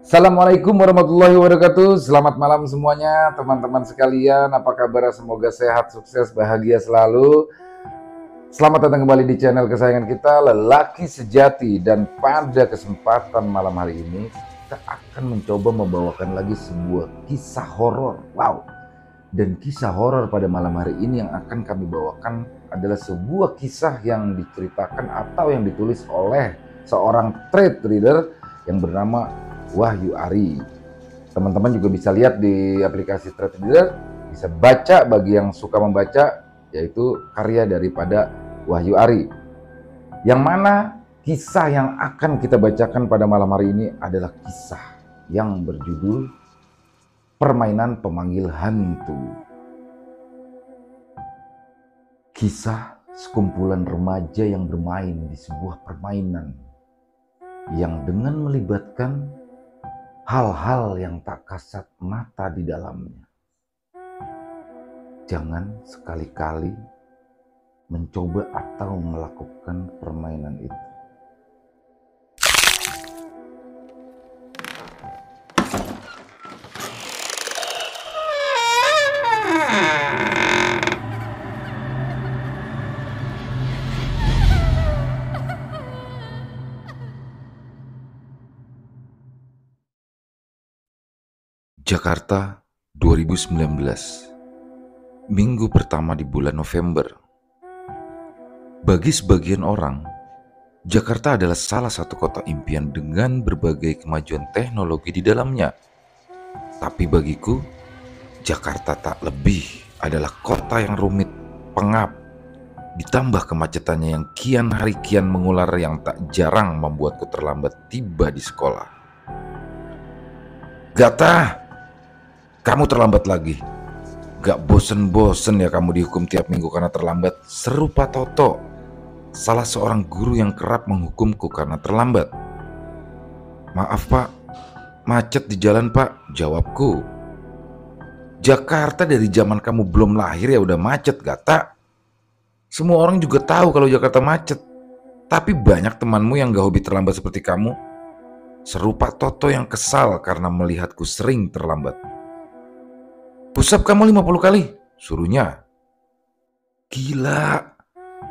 Assalamualaikum warahmatullahi wabarakatuh. Selamat malam semuanya teman-teman sekalian. Apa kabar? Semoga sehat, sukses, bahagia selalu. Selamat datang kembali di channel kesayangan kita, Lelaki Sejati. Dan pada kesempatan malam hari ini kita akan mencoba membawakan lagi sebuah kisah horor. Wow. Dan kisah horor pada malam hari ini yang akan kami bawakan adalah sebuah kisah yang diceritakan atau yang ditulis oleh seorang trade reader yang bernama Wahyu Ari. Teman-teman juga bisa lihat di aplikasi Trade Reader, bisa baca bagi yang suka membaca, yaitu karya daripada Wahyu Ari. Yang mana kisah yang akan kita bacakan pada malam hari ini adalah kisah yang berjudul Permainan Pemanggil Hantu. Kisah sekumpulan remaja yang bermain di sebuah permainan yang dengan melibatkan hal-hal yang tak kasat mata di dalamnya. Jangan sekali-kali mencoba atau melakukan permainan itu. Jakarta 2019, minggu pertama di bulan November. Bagi sebagian orang, Jakarta adalah salah satu kota impian dengan berbagai kemajuan teknologi di dalamnya. Tapi bagiku, Jakarta tak lebih adalah kota yang rumit, pengap, ditambah kemacetannya yang kian hari kian mengular yang tak jarang membuatku terlambat tiba di sekolah. Gata! Kamu terlambat lagi. Gak bosen-bosen ya kamu dihukum tiap minggu karena terlambat? Seru Pak Toto, salah seorang guru yang kerap menghukumku karena terlambat. Maaf Pak, macet di jalan Pak, jawabku. Jakarta dari zaman kamu belum lahir ya udah macet, Gata. Semua orang juga tahu kalau Jakarta macet. Tapi banyak temanmu yang gak hobi terlambat seperti kamu. Seru Pak Toto yang kesal karena melihatku sering terlambat. Push up kamu 50 kali, suruhnya. Gila,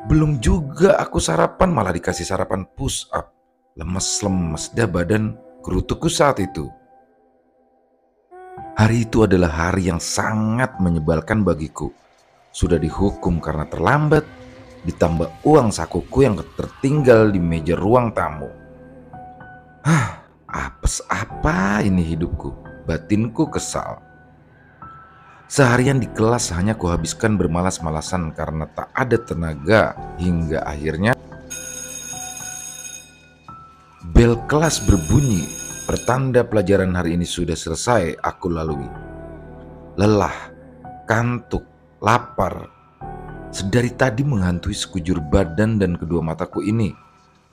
belum juga aku sarapan malah dikasih sarapan push up. Lemes-lemes dah badan gerutuku saat itu. Hari itu adalah hari yang sangat menyebalkan bagiku. Sudah dihukum karena terlambat, ditambah uang sakuku yang tertinggal di meja ruang tamu. Apes apa ini hidupku, batinku kesal. Seharian di kelas hanya kuhabiskan bermalas-malasan karena tak ada tenaga, hingga akhirnya bel kelas berbunyi, pertanda pelajaran hari ini sudah selesai aku lalui. Lelah, kantuk, lapar, sedari tadi menghantui sekujur badan dan kedua mataku ini.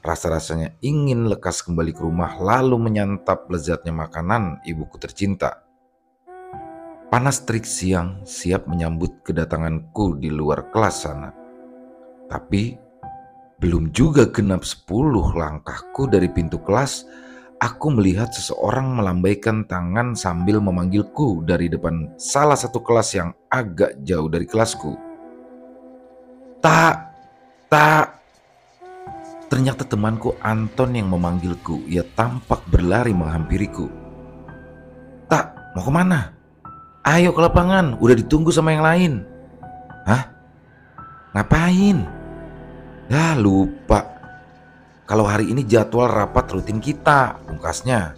Rasa-rasanya ingin lekas kembali ke rumah lalu menyantap lezatnya makanan ibuku tercinta. Panas terik siang siap menyambut kedatanganku di luar kelas sana. Tapi belum juga genap 10 langkahku dari pintu kelas, aku melihat seseorang melambaikan tangan sambil memanggilku dari depan salah satu kelas yang agak jauh dari kelasku. Tak. Ternyata temanku Anton yang memanggilku. Ia tampak berlari menghampiriku. Tak, mau kemana? Ayo ke lapangan, udah ditunggu sama yang lain. Hah? Ngapain? Ya lupa. Kalau hari ini jadwal rapat rutin kita, pungkasnya.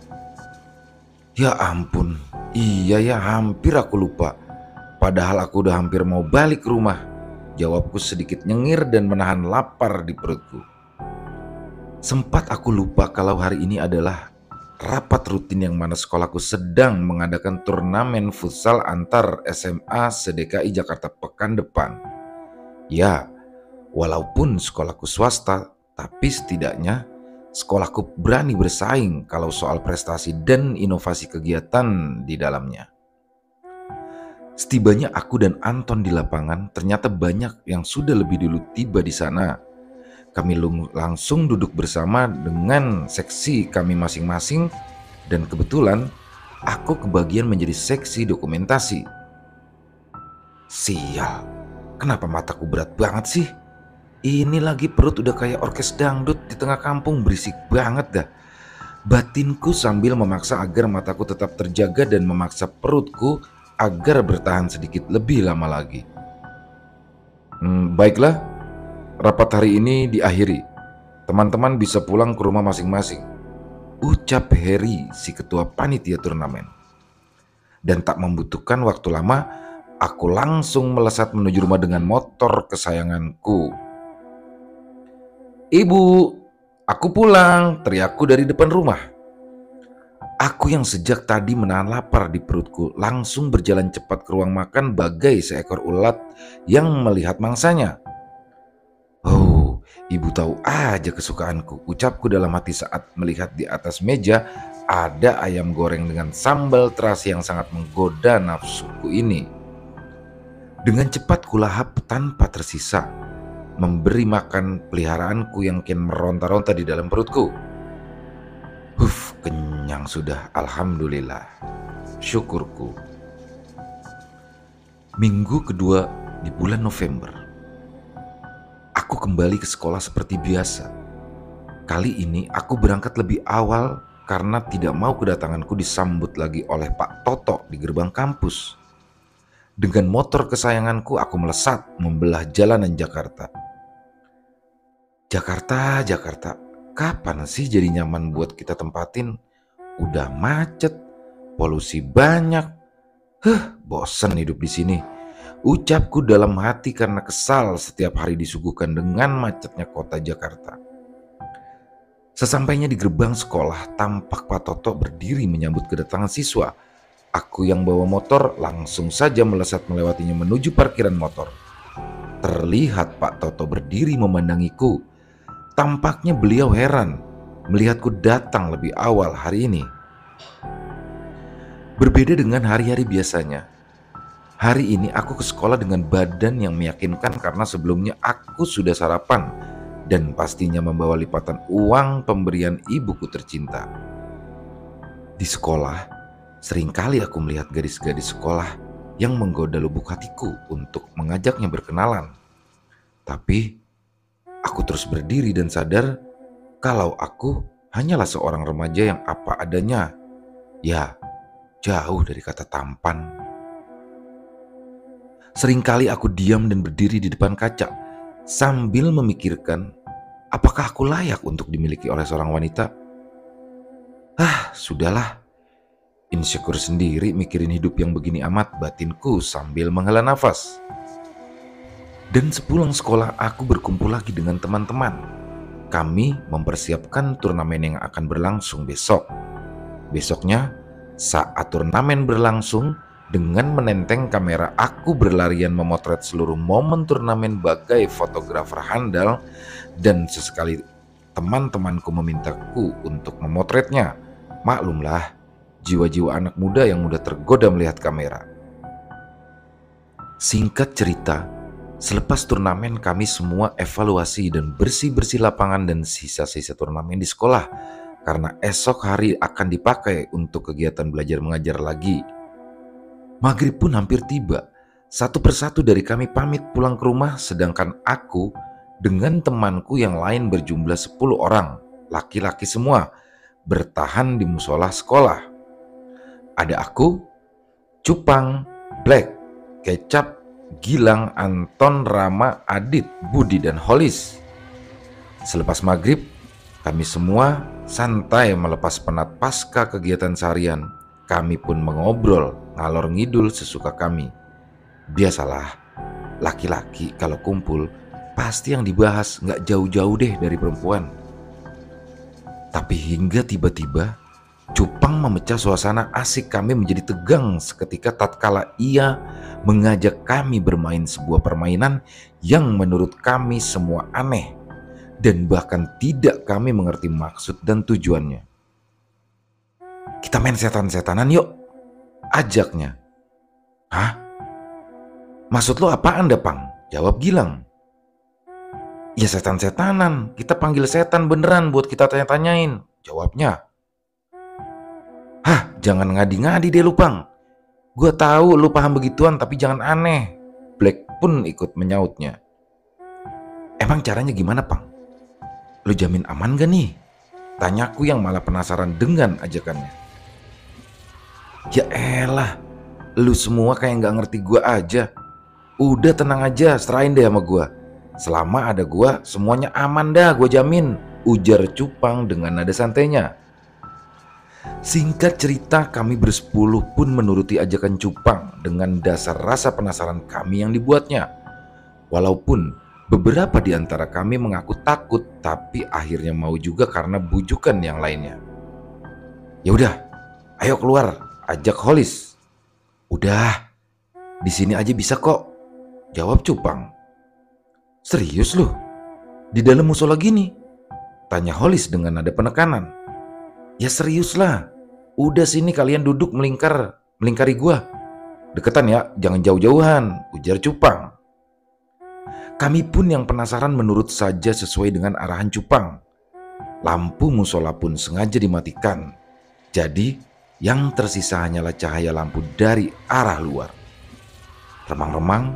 Ya ampun, iya ya hampir aku lupa. Padahal aku udah hampir mau balik ke rumah. Jawabku sedikit nyengir dan menahan lapar di perutku. Sempat aku lupa kalau hari ini adalah rapat rutin yang mana sekolahku sedang mengadakan turnamen futsal antar SMA se-DKI Jakarta pekan depan. Ya, walaupun sekolahku swasta, tapi setidaknya sekolahku berani bersaing kalau soal prestasi dan inovasi kegiatan di dalamnya. Setibanya aku dan Anton di lapangan, ternyata banyak yang sudah lebih dulu tiba di sana. Kami langsung duduk bersama dengan seksi kami masing-masing Dan kebetulan aku kebagian menjadi seksi dokumentasi. Sial, kenapa mataku berat banget sih? Ini lagi perut udah kayak orkes dangdut di tengah kampung, berisik banget dah. Batinku sambil memaksa agar mataku tetap terjaga dan memaksa perutku agar bertahan sedikit lebih lama lagi. Baiklah, rapat hari ini diakhiri. Teman-teman bisa pulang ke rumah masing-masing, ucap Heri, si ketua panitia turnamen. Dan tak membutuhkan waktu lama, aku langsung melesat menuju rumah dengan motor kesayanganku. "Ibu, aku pulang," teriakku dari depan rumah. Aku yang sejak tadi menahan lapar di perutku langsung berjalan cepat ke ruang makan bagai seekor ulat yang melihat mangsanya. "Oh, ibu tahu aja kesukaanku," ucapku dalam hati saat melihat di atas meja ada ayam goreng dengan sambal terasi yang sangat menggoda nafsuku ini. Dengan cepat kulahap tanpa tersisa, memberi makan peliharaanku yang kian meronta-ronta di dalam perutku. Kenyang sudah, alhamdulillah. Syukurku. Minggu kedua di bulan November. Aku kembali ke sekolah seperti biasa. Kali ini aku berangkat lebih awal karena tidak mau kedatanganku disambut lagi oleh Pak Toto di gerbang kampus. Dengan motor kesayanganku aku melesat membelah jalanan Jakarta. Jakarta, kapan sih jadi nyaman buat kita tempatin? Udah macet, polusi banyak. Bosan hidup di sini. Ucapku dalam hati karena kesal setiap hari disuguhkan dengan macetnya kota Jakarta. Sesampainya di gerbang sekolah, tampak Pak Toto berdiri menyambut kedatangan siswa. Aku yang bawa motor langsung saja melesat melewatinya menuju parkiran motor. Terlihat Pak Toto berdiri memandangiku. Tampaknya beliau heran melihatku datang lebih awal hari ini. Berbeda dengan hari-hari biasanya, hari ini aku ke sekolah dengan badan yang meyakinkan karena sebelumnya aku sudah sarapan dan pastinya membawa lipatan uang pemberian ibuku tercinta. Di sekolah, seringkali aku melihat gadis-gadis sekolah yang menggoda lubuk hatiku untuk mengajaknya berkenalan. Tapi aku terus berdiri dan sadar kalau aku hanyalah seorang remaja yang apa adanya. Ya, jauh dari kata tampan. Seringkali aku diam dan berdiri di depan kaca sambil memikirkan apakah aku layak untuk dimiliki oleh seorang wanita. Sudahlah. Insecure sendiri mikirin hidup yang begini amat, batinku sambil menghela nafas. Dan sepulang sekolah aku berkumpul lagi dengan teman-teman. Kami mempersiapkan turnamen yang akan berlangsung besok. Besoknya, saat turnamen berlangsung, dengan menenteng kamera aku berlarian memotret seluruh momen turnamen bagai fotografer handal dan sesekali teman-temanku memintaku untuk memotretnya. Maklumlah, jiwa-jiwa anak muda yang mudah tergoda melihat kamera. Singkat cerita, selepas turnamen kami semua evaluasi dan bersih-bersih lapangan dan sisa-sisa turnamen di sekolah karena esok hari akan dipakai untuk kegiatan belajar mengajar lagi. Maghrib pun hampir tiba. Satu persatu dari kami pamit pulang ke rumah sedangkan aku dengan temanku yang lain berjumlah 10 orang, laki-laki semua, bertahan di musola sekolah. Ada aku, Cupang, Black, Kecap, Gilang, Anton, Rama, Adit, Budi, dan Holis. Selepas maghrib, kami semua santai melepas penat pasca kegiatan seharian. Kami pun mengobrol ngalor ngidul sesuka kami. Biasalah, laki-laki kalau kumpul pasti yang dibahas gak jauh-jauh deh dari perempuan. Tapi hingga tiba-tiba Cupang memecah suasana asik kami menjadi tegang seketika tatkala ia mengajak kami bermain sebuah permainan yang menurut kami semua aneh dan bahkan tidak kami mengerti maksud dan tujuannya. "Kita main setan-setanan yuk," ajaknya. "Hah? Maksud lo apaan dah, Pang?" jawab Gilang. "Ya setan-setanan, kita panggil setan beneran buat kita tanya-tanyain," jawabnya. Jangan ngadi-ngadi deh lu, Pang. Gua tahu lu paham begituan tapi jangan aneh. Black pun ikut menyautnya. Emang caranya gimana, Pang? Lu jamin aman gak nih? Tanyaku yang malah penasaran dengan ajakannya. Ya elah, lu semua kayak gak ngerti gua aja. Udah tenang aja, serahin deh sama gua. Selama ada gua, semuanya aman dah, gua jamin. Ujar Cupang dengan nada santainya. Singkat cerita, kami bersepuluh pun menuruti ajakan Cupang dengan dasar rasa penasaran kami yang dibuatnya. Walaupun beberapa di antara kami mengaku takut, tapi akhirnya mau juga karena bujukan yang lainnya. Ya udah, ayo keluar, ajak Holis. Udah, di sini aja bisa kok, jawab Cupang. Serius lu? Di dalam musola gini? Tanya Holis dengan nada penekanan. Ya serius lah. Udah sini kalian duduk melingkari gua. Deketan ya, jangan jauh-jauhan, ujar Cupang. Kami pun yang penasaran menurut saja sesuai dengan arahan Cupang. Lampu musola pun sengaja dimatikan. Jadi yang tersisa hanyalah cahaya lampu dari arah luar. Remang-remang,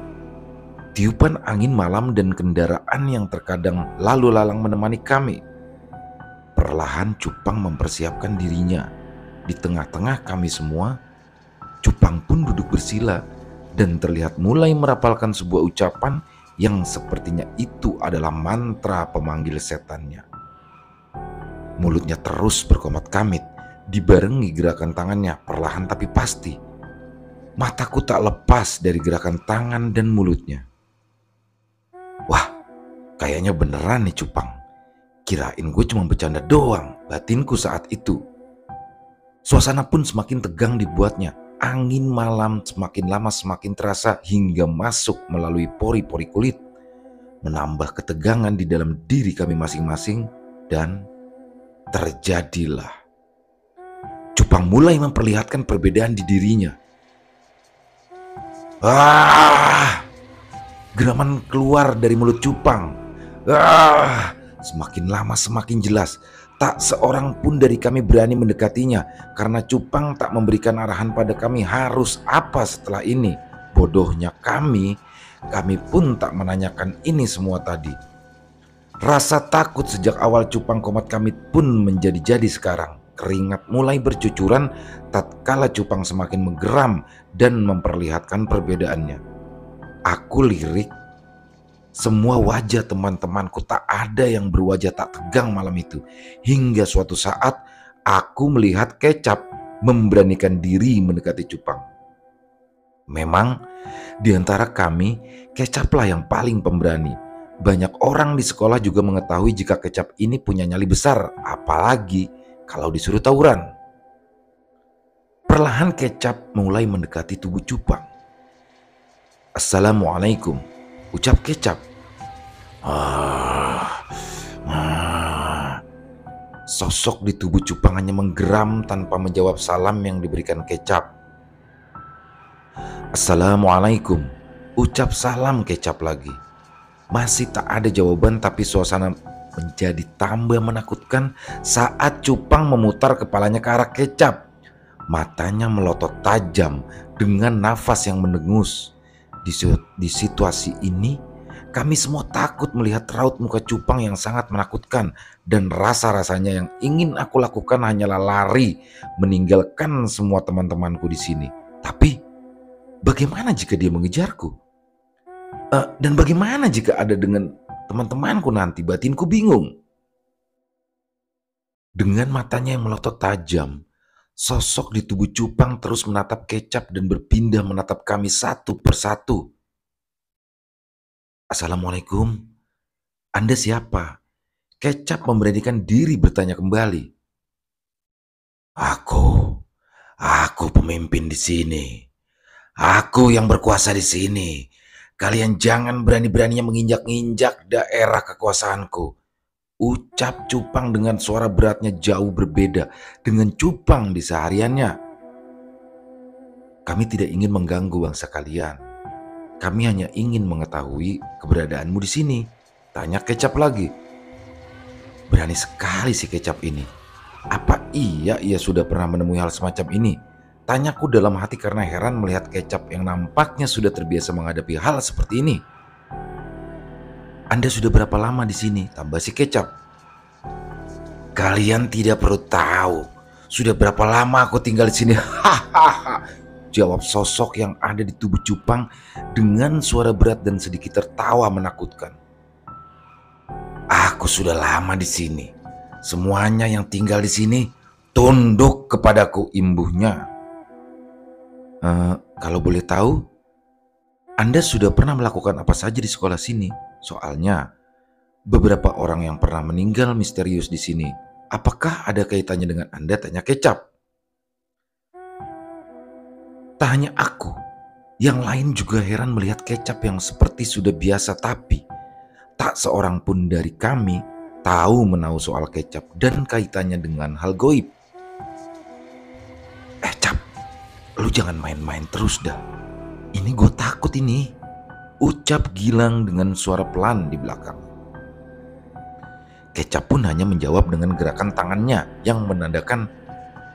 tiupan angin malam dan kendaraan yang terkadang lalu lalang menemani kami. Perlahan Cupang mempersiapkan dirinya. Di tengah-tengah kami semua, Cupang pun duduk bersila dan terlihat mulai merapalkan sebuah ucapan yang sepertinya itu adalah mantra pemanggil setannya. Mulutnya terus berkomat kamit, dibarengi gerakan tangannya perlahan tapi pasti. Mataku tak lepas dari gerakan tangan dan mulutnya. Wah, kayaknya beneran nih Cupang. Kirain gue cuma bercanda doang, batinku saat itu. Suasana pun semakin tegang dibuatnya. Angin malam semakin lama semakin terasa hingga masuk melalui pori-pori kulit, menambah ketegangan di dalam diri kami masing-masing. Dan terjadilah. Cupang mulai memperlihatkan perbedaan di dirinya. Geraman keluar dari mulut Cupang. Semakin lama semakin jelas. Tak seorang pun dari kami berani mendekatinya karena Cupang tak memberikan arahan pada kami harus apa setelah ini. Bodohnya kami pun tak menanyakan ini semua tadi. Rasa takut sejak awal Cupang komat kami pun menjadi-jadi sekarang. Keringat mulai bercucuran tatkala Cupang semakin menggeram dan memperlihatkan perbedaannya. Aku lirik. Semua wajah teman-temanku tak ada yang berwajah tak tegang malam itu. Hingga suatu saat aku melihat Kecap memberanikan diri mendekati Cupang. Memang di antara kami, Kecaplah yang paling pemberani. Banyak orang di sekolah juga mengetahui jika Kecap ini punya nyali besar, apalagi kalau disuruh tawuran. Perlahan Kecap mulai mendekati tubuh Cupang. Assalamualaikum, ucap Kecap. Sosok di tubuh Cupang hanya menggeram tanpa menjawab salam yang diberikan Kecap. Assalamualaikum, ucap salam Kecap lagi. Masih tak ada jawaban, tapi suasana menjadi tambah menakutkan saat Cupang memutar kepalanya ke arah Kecap. Matanya melotot tajam dengan nafas yang mendengus. Di situasi ini, kami semua takut melihat raut muka Cupang yang sangat menakutkan, dan rasa-rasanya yang ingin aku lakukan hanyalah lari, meninggalkan semua teman-temanku di sini. Tapi bagaimana jika dia mengejarku? Dan bagaimana jika ada dengan teman-temanku nanti? Batinku bingung. Dengan matanya yang melotot tajam, sosok di tubuh Cupang terus menatap Kecap dan berpindah menatap kami satu persatu. Assalamualaikum, Anda siapa? Kecap memberanikan diri bertanya kembali. Aku pemimpin di sini. Aku yang berkuasa di sini. Kalian jangan berani-beraninya menginjak-injak daerah kekuasaanku, ucap Cupang dengan suara beratnya jauh berbeda dengan Cupang di sehariannya. Kami tidak ingin mengganggu bangsa kalian. Kami hanya ingin mengetahui keberadaanmu di sini, tanya Kecap lagi. Berani sekali si Kecap ini. Apa iya ia sudah pernah menemui hal semacam ini? Tanyaku dalam hati karena heran melihat kecap yang nampaknya sudah terbiasa menghadapi hal seperti ini. Anda sudah berapa lama di sini? Tambah si kecap. Kalian tidak perlu tahu. Sudah berapa lama aku tinggal di sini? Hahaha. Jawab sosok yang ada di tubuh cupang dengan suara berat dan sedikit tertawa menakutkan. Aku sudah lama di sini. Semuanya yang tinggal di sini tunduk kepadaku, imbuhnya. Kalau boleh tahu, Anda sudah pernah melakukan apa saja di sekolah sini? Soalnya beberapa orang yang pernah meninggal misterius di sini. Apakah ada kaitannya dengan Anda? Tanya kecap. Tak hanya aku, yang lain juga heran melihat kecap yang seperti sudah biasa, tapi tak seorang pun dari kami tahu menahu soal kecap dan kaitannya dengan hal goib. Cap, lu jangan main-main terus dah. Ini gue takut ini, ucap Gilang dengan suara pelan di belakang. Kecap pun hanya menjawab dengan gerakan tangannya yang menandakan,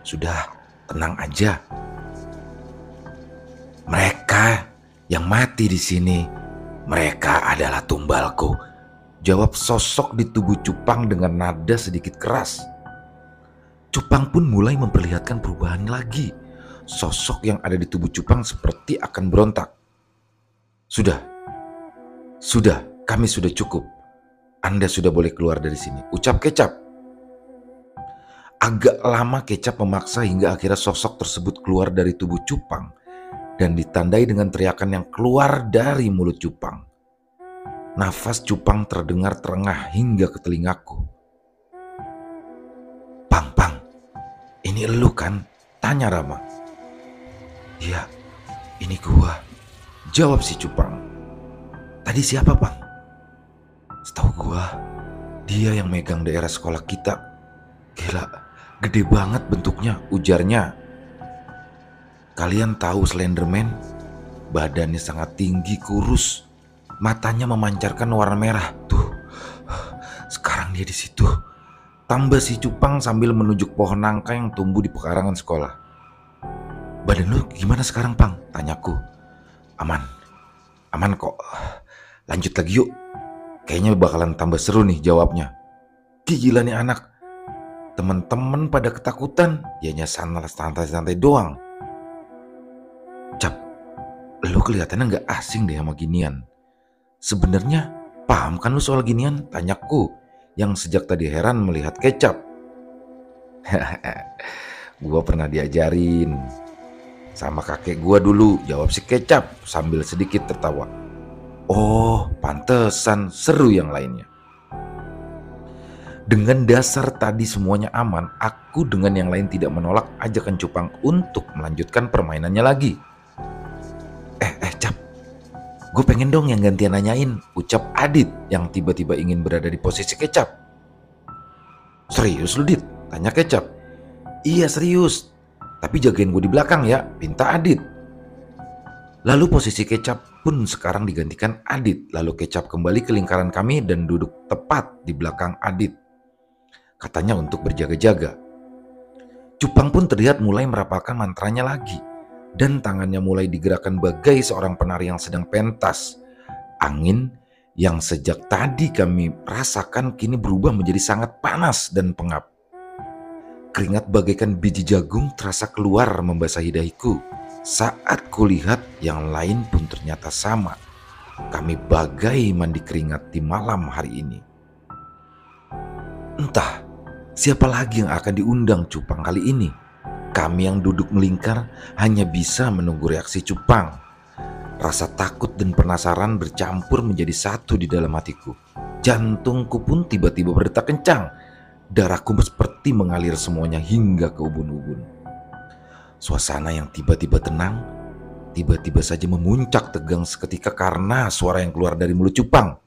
sudah, tenang aja. Mereka yang mati di sini, mereka adalah tumbalku, jawab sosok di tubuh cupang dengan nada sedikit keras. Cupang pun mulai memperlihatkan perubahan lagi. Sosok yang ada di tubuh cupang seperti akan berontak. Sudah, kami sudah cukup. Anda sudah boleh keluar dari sini, ucap kecap. Agak lama kecap memaksa hingga akhirnya sosok tersebut keluar dari tubuh cupang dan ditandai dengan teriakan yang keluar dari mulut cupang. Nafas cupang terdengar terengah hingga ke telingaku. Pang, ini elu kan? Tanya Rama. Iya, ini gua, jawab si cupang. Tadi siapa, Pang? Setahu gua, dia yang megang daerah sekolah kita. Gila, gede banget bentuknya, ujarnya. Kalian tahu Slenderman? Badannya sangat tinggi, kurus. Matanya memancarkan warna merah. Tuh, sekarang dia di situ. Tambah si cupang sambil menunjuk pohon nangka yang tumbuh di pekarangan sekolah. Badan lu gimana sekarang, Pang? Tanyaku. Aman kok. Lanjut lagi yuk. Kayaknya bakalan tambah seru nih jawabnya. Gila nih anak. Temen-temen pada ketakutan. Dianya santai-santai doang. Cap, lu kelihatannya gak asing deh sama ginian. Sebenarnya paham kan lu soal ginian? Tanyaku yang sejak tadi heran melihat kecap. Gua pernah diajarin sama kakek gua dulu, jawab si kecap sambil sedikit tertawa. Oh, pantesan, seru yang lainnya. Dengan dasar tadi semuanya aman, aku dengan yang lain tidak menolak ajakan cupang untuk melanjutkan permainannya lagi. Cap, gue pengen dong yang gantian nanyain, ucap Adit yang tiba-tiba ingin berada di posisi kecap. Serius lu, Dit? Tanya kecap. Iya serius, tapi jagain gue di belakang ya, pinta Adit. Lalu posisi kecap pun sekarang digantikan Adit. Lalu kecap kembali ke lingkaran kami dan duduk tepat di belakang Adit. Katanya untuk berjaga-jaga. Cupang pun terlihat mulai merapalkan mantranya lagi. Dan tangannya mulai digerakkan bagai seorang penari yang sedang pentas. Angin yang sejak tadi kami rasakan kini berubah menjadi sangat panas dan pengap. Keringat bagaikan biji jagung terasa keluar membasahi dahiku. Saat kulihat yang lain pun ternyata sama. Kami bagai mandi keringat di malam hari ini. Entah siapa lagi yang akan diundang cupang kali ini. Kami yang duduk melingkar hanya bisa menunggu reaksi cupang. Rasa takut dan penasaran bercampur menjadi satu di dalam hatiku. Jantungku pun tiba-tiba berdetak kencang. Darahku seperti mengalir semuanya hingga ke ubun-ubun. Suasana yang tiba-tiba tenang, tiba-tiba saja memuncak tegang seketika karena suara yang keluar dari mulut cupang.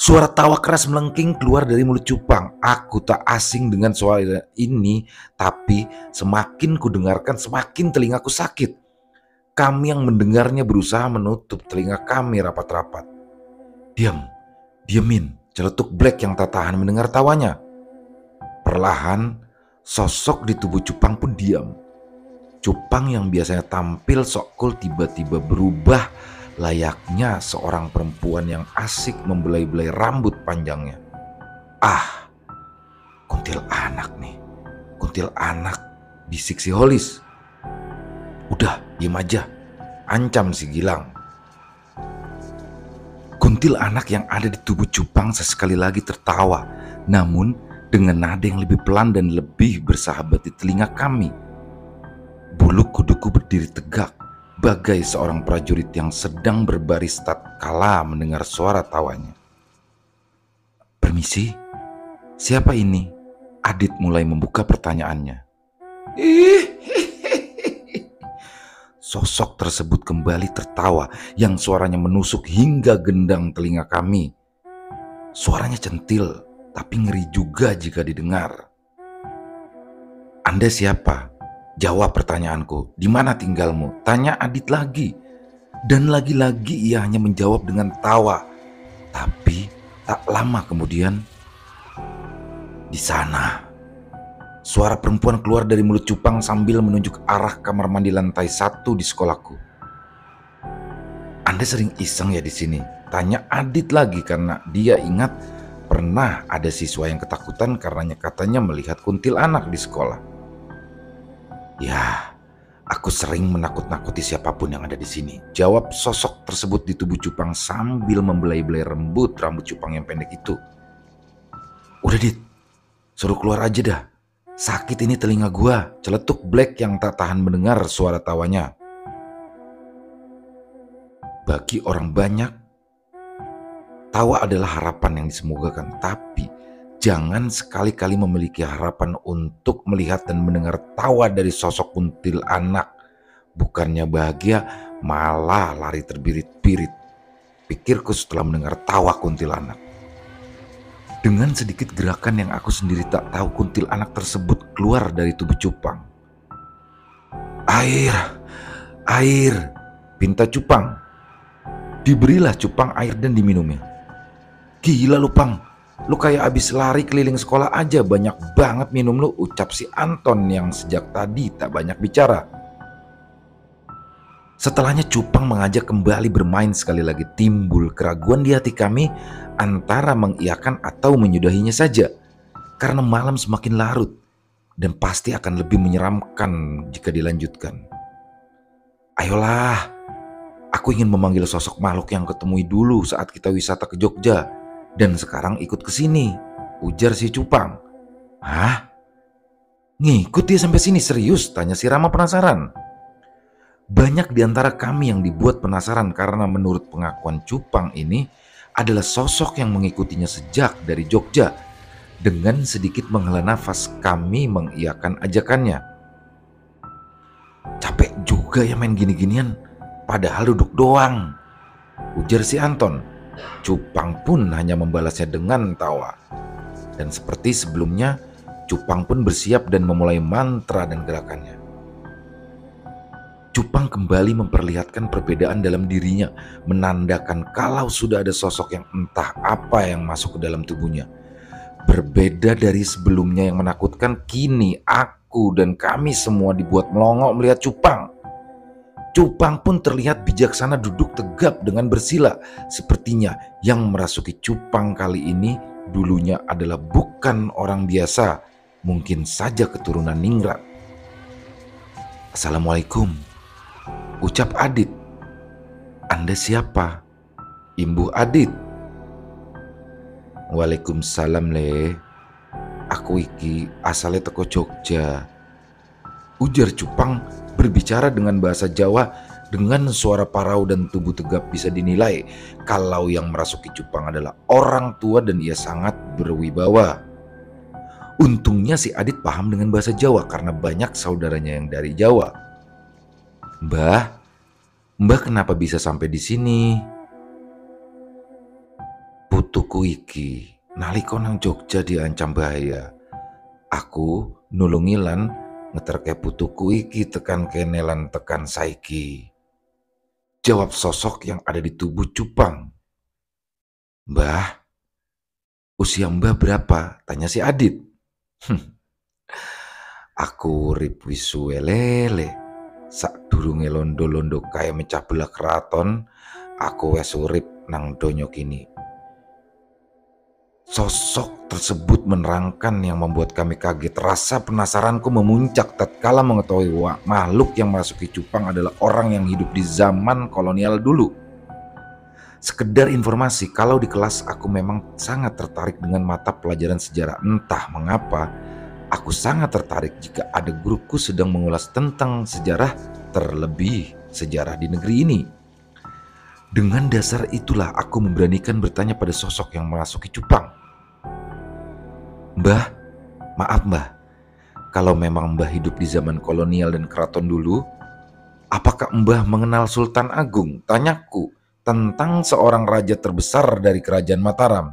Suara tawa keras melengking keluar dari mulut cupang. Aku tak asing dengan suara ini, tapi semakin kudengarkan semakin telingaku sakit. Kami yang mendengarnya berusaha menutup telinga kami rapat-rapat. Diamin, Celetuk Black yang tak tahan mendengar tawanya. Perlahan, sosok di tubuh Cupang pun diam. Cupang yang biasanya tampil sok cool tiba-tiba berubah layaknya seorang perempuan yang asik membelai-belai rambut panjangnya. Ah, kuntilanak nih. Kuntilanak, bisik si Holis. Udah, diem aja, ancam si Gilang. Kuntilanak yang ada di tubuh Cupang sesekali lagi tertawa, namun dengan nada yang lebih pelan dan lebih bersahabat di telinga kami. Bulu kuduku berdiri tegak, bagai seorang prajurit yang sedang berbaris tatkala mendengar suara tawanya. Permisi, siapa ini? Adit mulai membuka pertanyaannya. Ih, sosok tersebut kembali tertawa yang suaranya menusuk hingga gendang telinga kami. Suaranya centil, tapi ngeri juga jika didengar. Anda siapa? Jawab pertanyaanku. Di mana tinggalmu? Tanya Adit lagi. Dan lagi-lagi ia hanya menjawab dengan tawa. Tapi tak lama kemudian, di sana, suara perempuan keluar dari mulut Cupang sambil menunjuk arah kamar mandi lantai 1 di sekolahku. Anda sering iseng ya di sini? Tanya Adit lagi karena dia ingat pernah ada siswa yang ketakutan karenanya katanya melihat kuntilanak di sekolah. Ya, aku sering menakut-nakuti siapapun yang ada di sini. Jawab sosok tersebut di tubuh Cupang sambil membelai-belai rambut Cupang yang pendek itu. Udah Dit, suruh keluar aja dah. Sakit ini telinga gua, celetuk Black yang tak tahan mendengar suara tawanya. Bagi orang banyak, tawa adalah harapan yang disemogakan, tapi jangan sekali-kali memiliki harapan untuk melihat dan mendengar tawa dari sosok kuntilanak. Bukannya bahagia, malah lari terbirit-birit. Pikirku setelah mendengar tawa kuntilanak. Dengan sedikit gerakan yang aku sendiri tak tahu, kuntilanak tersebut keluar dari tubuh Cupang. Air, air, pinta Cupang. Diberilah Cupang air dan diminumnya. Gila lu Pang, lu kayak abis lari keliling sekolah aja banyak banget minum lu, ucap si Anton yang sejak tadi tak banyak bicara. Setelahnya Cupang mengajak kembali bermain. Sekali lagi timbul keraguan di hati kami antara mengiyakan atau menyudahinya saja. Karena malam semakin larut dan pasti akan lebih menyeramkan jika dilanjutkan. Ayolah, aku ingin memanggil sosok makhluk yang ketemui dulu saat kita wisata ke Jogja. Dan sekarang ikut ke sini, ujar si Cupang. Hah? Ngikut dia sampai sini serius? Tanya si Rama penasaran. Banyak di antara kami yang dibuat penasaran karena menurut pengakuan Cupang ini adalah sosok yang mengikutinya sejak dari Jogja. Dengan sedikit menghela nafas kami mengiyakan ajakannya. Capek juga ya main gini-ginian, padahal duduk doang, ujar si Anton. Cupang pun hanya membalasnya dengan tawa. Dan seperti sebelumnya, Cupang pun bersiap dan memulai mantra dan gerakannya. Cupang kembali memperlihatkan perbedaan dalam dirinya, menandakan kalau sudah ada sosok yang entah apa yang masuk ke dalam tubuhnya. Berbeda dari sebelumnya yang menakutkan, kini aku dan kami semua dibuat melongo melihat Cupang. Cupang pun terlihat bijaksana duduk tegap dengan bersila. Sepertinya yang merasuki Cupang kali ini dulunya adalah bukan orang biasa, mungkin saja keturunan ningrat. Assalamualaikum, ucap Adit. Anda siapa? Imbuh Adit. Waalaikumsalam le. Aku iki asale teko Jogja, ujar Cupang berbicara dengan bahasa Jawa dengan suara parau dan tubuh tegap. Bisa dinilai kalau yang merasuki Cupang adalah orang tua dan ia sangat berwibawa. Untungnya si Adit paham dengan bahasa Jawa karena banyak saudaranya yang dari Jawa. Mbah kenapa bisa sampai di sini? Putuku iki nalika nang Jogja diancam bahaya. Aku nulungi lan ngeterke putuku iki tekan kene lan tekan saiki, jawab sosok yang ada di tubuh Cupang. Mbah, Usia Mbah berapa? Tanya si Adit. Aku urip wis suwe lele. Sadurunge londo-londo kaya mecah belah keraton, aku wis urip nang donya kini. Sosok tersebut menerangkan yang membuat kami kaget. Rasa penasaranku memuncak tatkala mengetahui makhluk yang memasuki cupang adalah orang yang hidup di zaman kolonial dulu. Sekedar informasi, kalau di kelas aku memang sangat tertarik dengan mata pelajaran sejarah. Entah mengapa, aku sangat tertarik jika ada guruku sedang mengulas tentang sejarah, terlebih sejarah di negeri ini. Dengan dasar itulah aku memberanikan bertanya pada sosok yang memasuki cupang. Mbah, maaf Mbah, kalau memang Mbah hidup di zaman kolonial dan keraton dulu, apakah Mbah mengenal Sultan Agung? Tanyaku tentang seorang raja terbesar dari kerajaan Mataram.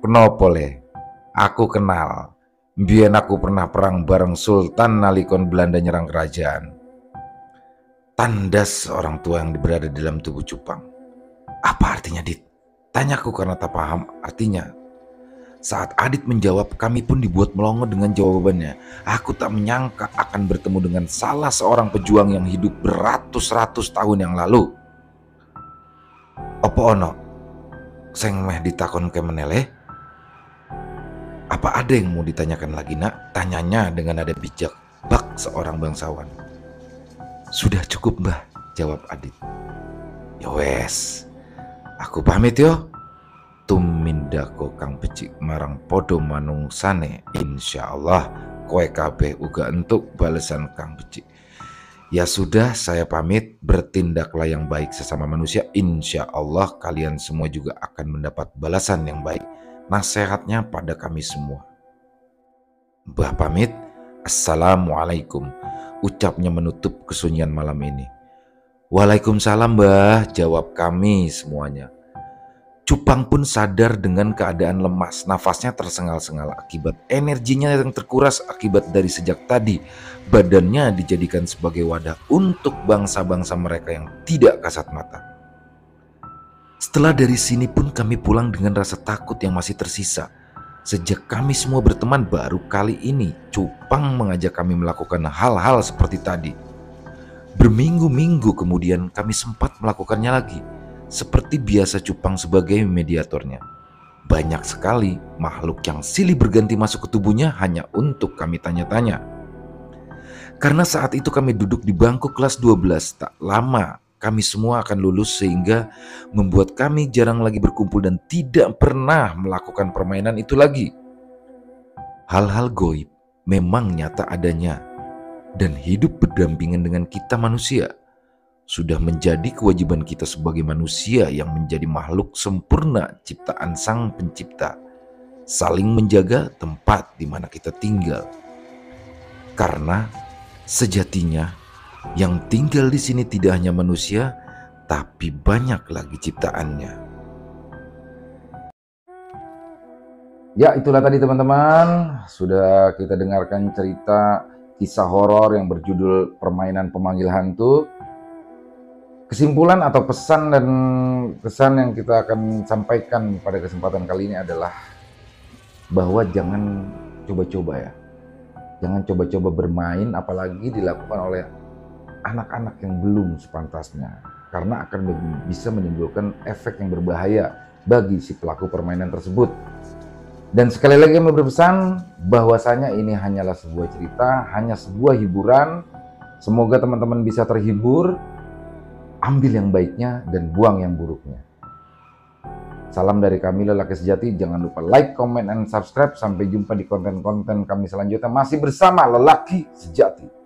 Kenapa le? Aku kenal. Biyen aku pernah perang bareng Sultan nalikon Belanda nyerang kerajaan. Tandas orang tua yang berada di dalam tubuh cupang. Apa artinya, Dit? Tanyaku karena tak paham artinya. Saat Adit menjawab, kami pun dibuat melongo dengan jawabannya. Aku tak menyangka akan bertemu dengan salah seorang pejuang yang hidup beratus-ratus tahun yang lalu. Opo ono? Seng meh ditakon ke meneleh? Apa ada yang mau ditanyakan lagi nak? Tanyanya dengan nada bijak bak seorang bangsawan. Sudah cukup Mbah, jawab Adit. Ya wes, aku pamit yo. Tumindako Kang Becik marang podo manungsane, insyaallah kowe kabeh uga entuk balesan Kang Becik. Ya sudah, saya pamit. Bertindaklah yang baik sesama manusia, insyaallah kalian semua juga akan mendapat balasan yang baik. Nasihatnya pada kami semua. Mbah pamit. Assalamualaikum, ucapnya menutup kesunyian malam ini. Waalaikumsalam Mbah, jawab kami semuanya. Cupang pun sadar dengan keadaan lemas, nafasnya tersengal-sengal akibat energinya yang terkuras akibat dari sejak tadi. Badannya dijadikan sebagai wadah untuk bangsa-bangsa mereka yang tidak kasat mata. Setelah dari sini pun kami pulang dengan rasa takut yang masih tersisa. Sejak kami semua berteman, baru kali ini cupang mengajak kami melakukan hal-hal seperti tadi. Berminggu-minggu kemudian kami sempat melakukannya lagi. Seperti biasa cupang sebagai mediatornya. Banyak sekali makhluk yang silih berganti masuk ke tubuhnya hanya untuk kami tanya-tanya. Karena saat itu kami duduk di bangku kelas 12, tak lama kami semua akan lulus sehingga membuat kami jarang lagi berkumpul dan tidak pernah melakukan permainan itu lagi. Hal-hal goib memang nyata adanya dan hidup berdampingan dengan kita manusia. Sudah menjadi kewajiban kita sebagai manusia yang menjadi makhluk sempurna ciptaan Sang Pencipta, saling menjaga tempat di mana kita tinggal. Karena sejatinya yang tinggal di sini tidak hanya manusia, tapi banyak lagi ciptaannya. Ya, itulah tadi teman-teman, sudah kita dengarkan cerita kisah horor yang berjudul Permainan Pemanggil Hantu. Kesimpulan atau pesan dan kesan yang kita akan sampaikan pada kesempatan kali ini adalah bahwa jangan coba-coba ya. Jangan coba-coba bermain apalagi dilakukan oleh anak-anak yang belum sepantasnya. Karena akan bisa menimbulkan efek yang berbahaya bagi si pelaku permainan tersebut. Dan sekali lagi kami berpesan bahwasanya ini hanyalah sebuah cerita, hanya sebuah hiburan. Semoga teman-teman bisa terhibur. Ambil yang baiknya dan buang yang buruknya. Salam dari kami Lelaki Sejati. Jangan lupa like, comment, and subscribe. Sampai jumpa di konten-konten kami selanjutnya. Masih bersama Lelaki Sejati.